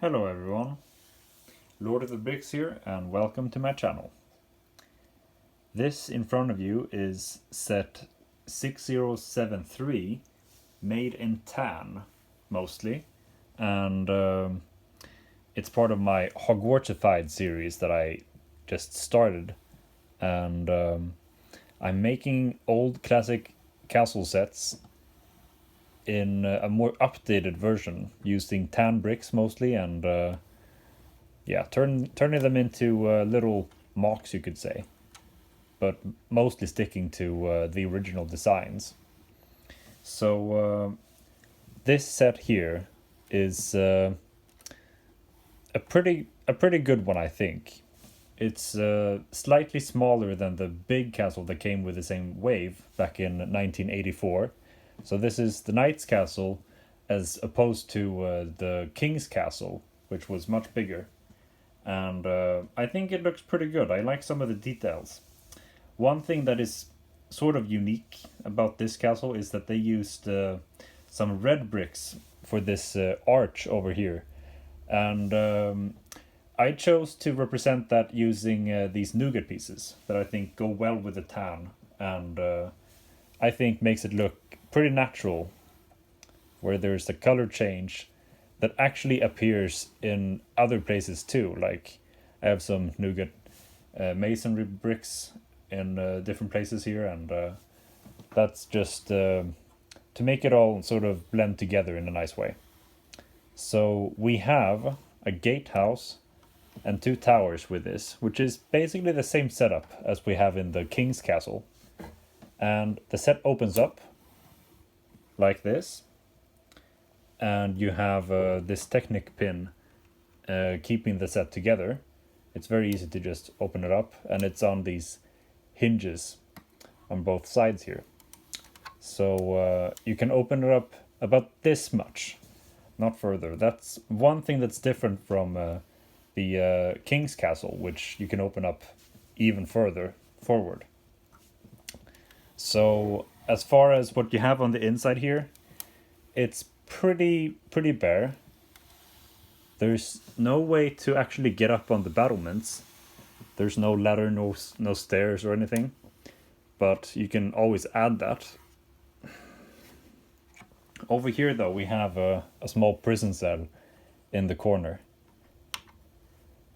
Hello everyone, Lord of the Bricks here and welcome to my channel. This in front of you is set 6073, made in tan mostly, and it's part of my Hogwarts-ified series that I just started, and I'm making old classic castle sets in a more updated version using tan bricks mostly, and turning them into little mocks, you could say, but mostly sticking to the original designs. So this set here is a pretty good one, I think. It's slightly smaller than the big castle that came with the same wave back in 1984. So this is the Knight's Castle as opposed to the King's Castle, which was much bigger. And I think it looks pretty good. I like some of the details. One thing that is sort of unique about this castle is that they used some red bricks for this arch over here. And I chose to represent that using these nougat pieces that I think go well with the tan, and I think makes it look pretty natural, where there's a color change that actually appears in other places too. Like I have some nougat masonry bricks in different places here, and that's just to make it all sort of blend together in a nice way. So we have a gatehouse and two towers with this, which is basically the same setup as we have in the King's Castle. And the set opens up like this, and you have this Technic pin keeping the set together. It's very easy to just open it up, and it's on these hinges on both sides here. So you can open it up about this much, not further. That's one thing that's different from the King's Castle, which you can open up even further forward. So as far as what you have on the inside here, it's pretty bare. There's no way to actually get up on the battlements. There's no ladder, no stairs or anything, but you can always add that. Over here though, we have a small prison cell in the corner.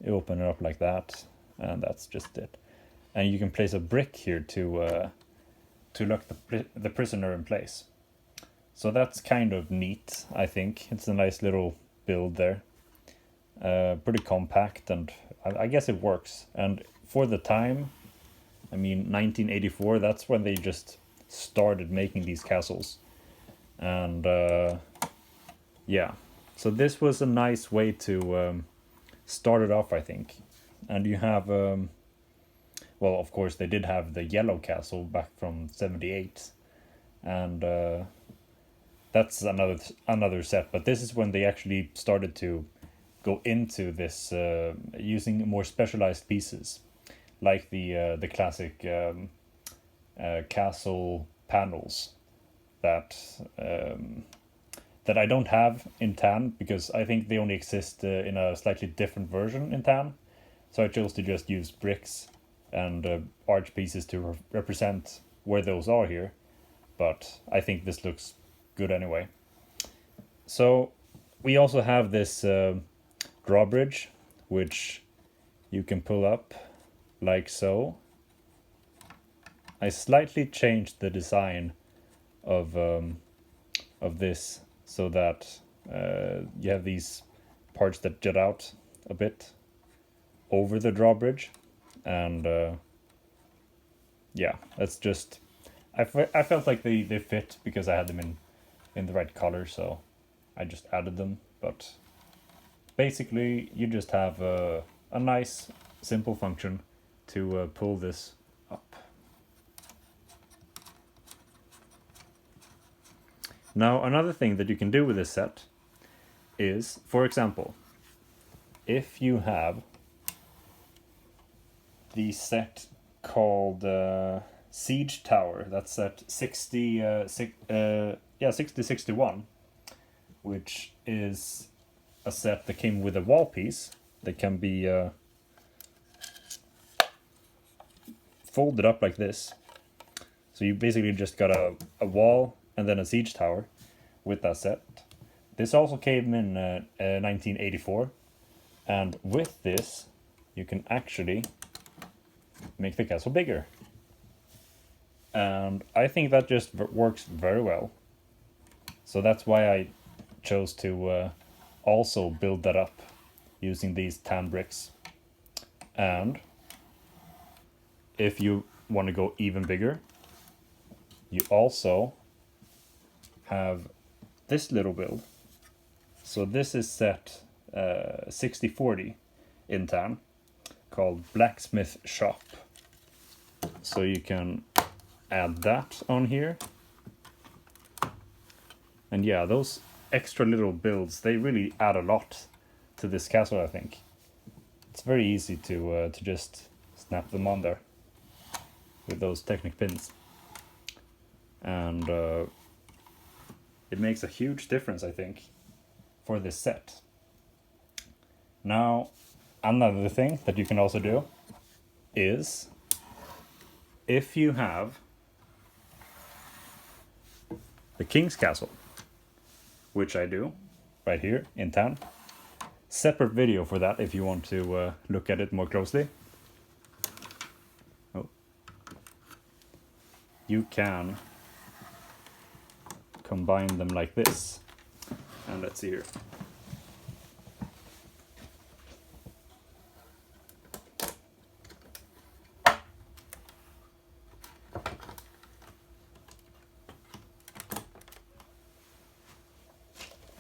You open it up like that, and that's just it. And you can place a brick here to lock the prisoner in place. So that's kind of neat, I think. It's a nice little build there. Pretty compact, and I guess it works. And for the time, I mean 1984, that's when they just started making these castles. And yeah, so this was a nice way to start it off, I think. And you have, well, of course, they did have the yellow castle back from 78, and that's another set. But this is when they actually started to go into this using more specialized pieces, like the classic castle panels that that I don't have in tan, because I think they only exist in a slightly different version in tan. So I chose to just use bricks and arch pieces to represent where those are here. But I think this looks good anyway. So we also have this drawbridge, which you can pull up like so. I slightly changed the design of this so that you have these parts that jut out a bit over the drawbridge, and yeah, that's just I felt like they fit because I had them in the right color, so I just added them. But basically you just have a nice simple function to pull this up. Now another thing that you can do with this set is, for example, if you have the set called Siege Tower, that's at 6061, which is a set that came with a wall piece that can be folded up like this. So you basically just got a wall and then a siege tower with that set. This also came in 1984, and with this you can actually make the castle bigger. And I think that just works very well. So that's why I chose to also build that up using these tan bricks. And if you want to go even bigger, you also have this little build. So this is set 6040 in tan, called Blacksmith Shop. So you can add that on here. And yeah, those extra little builds, they really add a lot to this castle, I think. It's very easy to just snap them on there with those Technic pins. And it makes a huge difference, I think, for this set. Now, another thing that you can also do is, if you have the King's Castle, which I do right here in tan, separate video for that if you want to look at it more closely. Oh. You can combine them like this, and let's see here.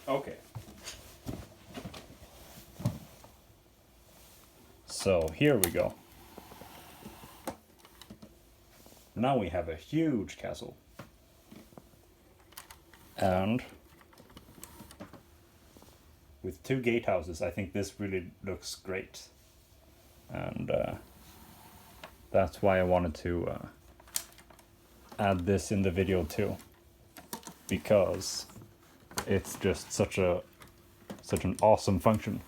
Okay. So here we go. Now we have a huge castle. And with 2 gatehouses, I think this really looks great. And that's why I wanted to add this in the video too, because it's just such an awesome function.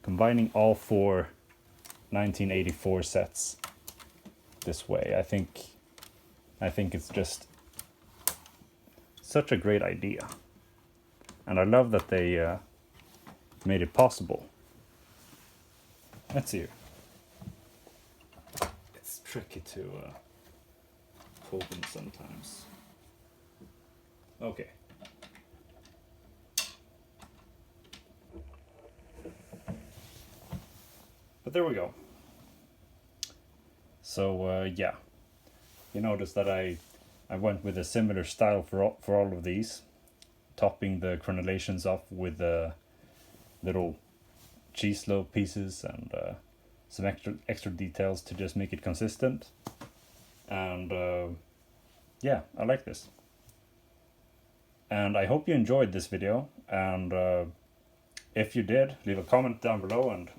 Combining all 4 1984 sets this way, I think it's just such a great idea, and I love that they made it possible. Let's see here. It's tricky to pull them sometimes. Okay. But there we go. So yeah, you notice that I went with a similar style for all of these, topping the crenellations off with little cheese loaf pieces and some extra details to just make it consistent. And yeah, I like this. And I hope you enjoyed this video, and if you did, leave a comment down below, and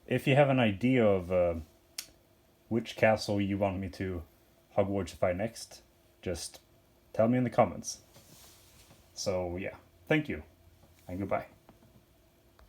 if you have an idea of which castle you want me to Hogwarts-ify next, just tell me in the comments. So yeah, thank you, and goodbye.